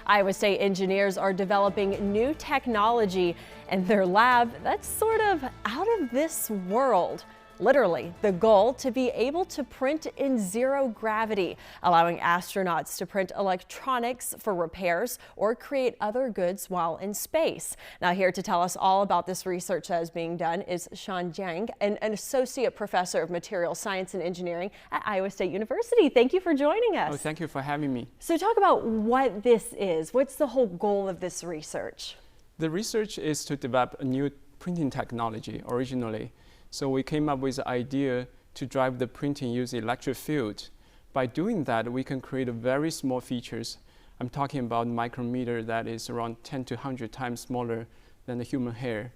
Iowa State engineers are developing new technology in their lab that's sort of out of this world. Literally, the goal to be able to print in zero gravity, allowing astronauts to print electronics for repairs or create other goods while in space. Now, here to tell us all about this research that is being done is Sean Jiang, an associate professor of material science and engineering at Iowa State University. Thank you for joining us. Oh, thank you for having me. So talk about what this is. What's the whole goal of this research? The research is to develop a new printing technology originally. So we came up with the idea to drive the printing using electric field. By doing that, we can create very small features. I'm talking about micrometer that is around 10 to 100 times smaller than the human hair.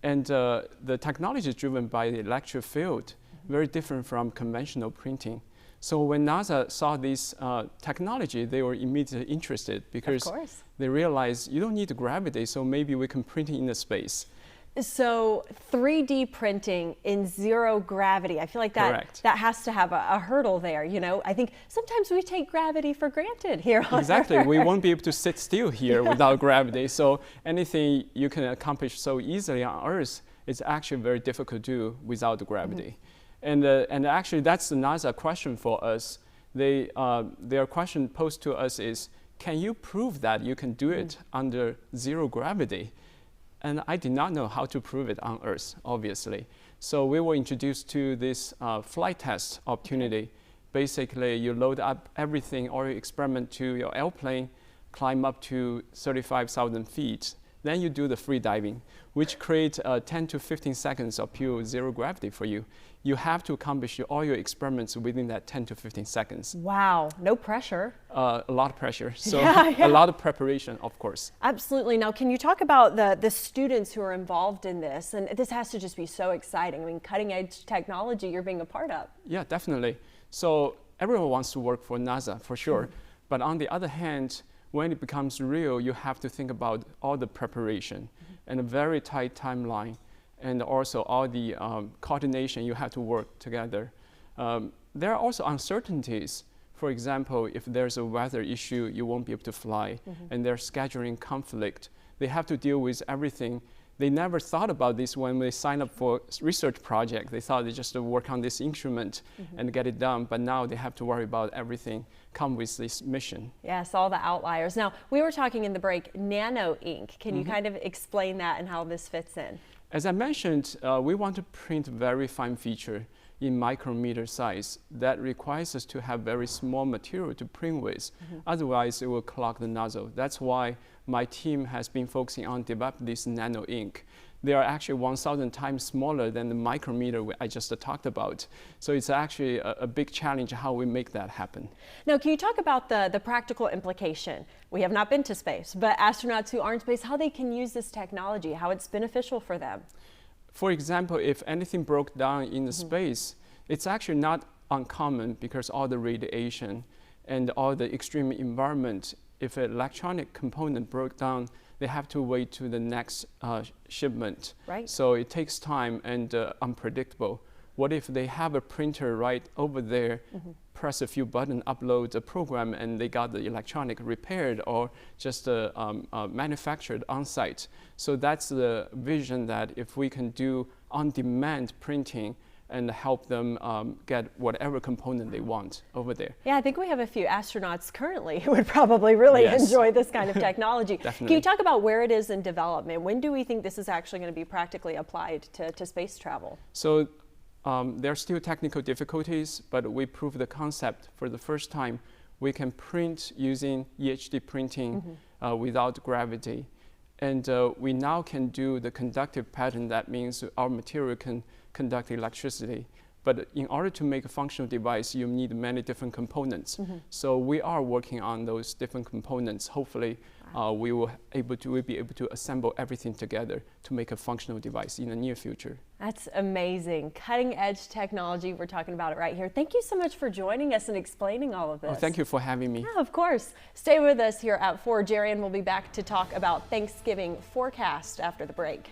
And the technology is driven by the electric field, very different from conventional printing. So when NASA saw this technology, they were immediately interested because they realized you don't need gravity, so maybe we can print it in the space. So 3D printing in zero gravity, I feel like that has to have a hurdle there. You know, I think sometimes we take gravity for granted here on Exactly, Earth. we won't be able to sit still here without gravity. So anything you can accomplish so easily on Earth is actually very difficult to do without the gravity. And actually that's the NASA question for us. Their question posed to us is, can you prove that you can do it under zero gravity? And I did not know how to prove it on Earth, obviously. So we were introduced to this flight test opportunity. Basically, you load up everything or you experiment to your airplane, climb up to 35,000 feet. Then you do the free diving, which creates 10 to 15 seconds of pure zero gravity for you. You have to accomplish all your experiments within that 10 to 15 seconds. Wow, no pressure. A lot of pressure, so a lot of preparation, of course. Absolutely. Now, can you talk about the students who are involved in this? And this has to just be so exciting. I mean, cutting edge technology you're being a part of. Yeah, definitely. So everyone wants to work for NASA, for sure. But on the other hand, when it becomes real, you have to think about all the preparation and a very tight timeline, and also all the coordination you have to work together. There are also uncertainties. For example, if there's a weather issue, you won't be able to fly, and there's scheduling conflict. They have to deal with everything. They never thought about this when they signed up for research project. They thought they just work on this instrument and get it done, but now they have to worry about everything come with this mission. Yes, all the outliers. Now, we were talking in the break, nano ink. Can you kind of explain that and how this fits in? As I mentioned, we want to print very fine feature in micrometer size that requires us to have very small material to print with. Otherwise, it will clog the nozzle. That's why my team has been focusing on developing this nano ink. They are actually 1,000 times smaller than the micrometer I just talked about. So it's actually a big challenge how we make that happen. Now, can you talk about the practical implication? We have not been to space, but astronauts who are in space, how they can use this technology, how it's beneficial for them? For example, if anything broke down in the space, it's actually not uncommon because all the radiation and all the extreme environment, if an electronic component broke down, they have to wait to the next shipment. So it takes time and unpredictable. What if they have a printer right over there, press a few buttons, upload a program, and they got the electronic repaired or just manufactured on site? So that's the vision, that if we can do on-demand printing and help them get whatever component they want over there. Yeah, I think we have a few astronauts currently who would probably really enjoy this kind of technology. Can you talk about where it is in development? When do we think this is actually going to be practically applied to space travel? So there are still technical difficulties, but we proved the concept for the first time. We can print using EHD printing without gravity. And we now can do the conductive pattern. That means our material can conduct electricity. But in order to make a functional device, you need many different components. So we are working on those different components. Hopefully, we'll be able to assemble everything together to make a functional device in the near future. That's amazing. Cutting edge technology. We're talking about it right here. Thank you so much for joining us and explaining all of this. Oh, thank you for having me. Yeah, of course. Stay with us here at 4. Jerry and we'll be back to talk about Thanksgiving forecast after the break.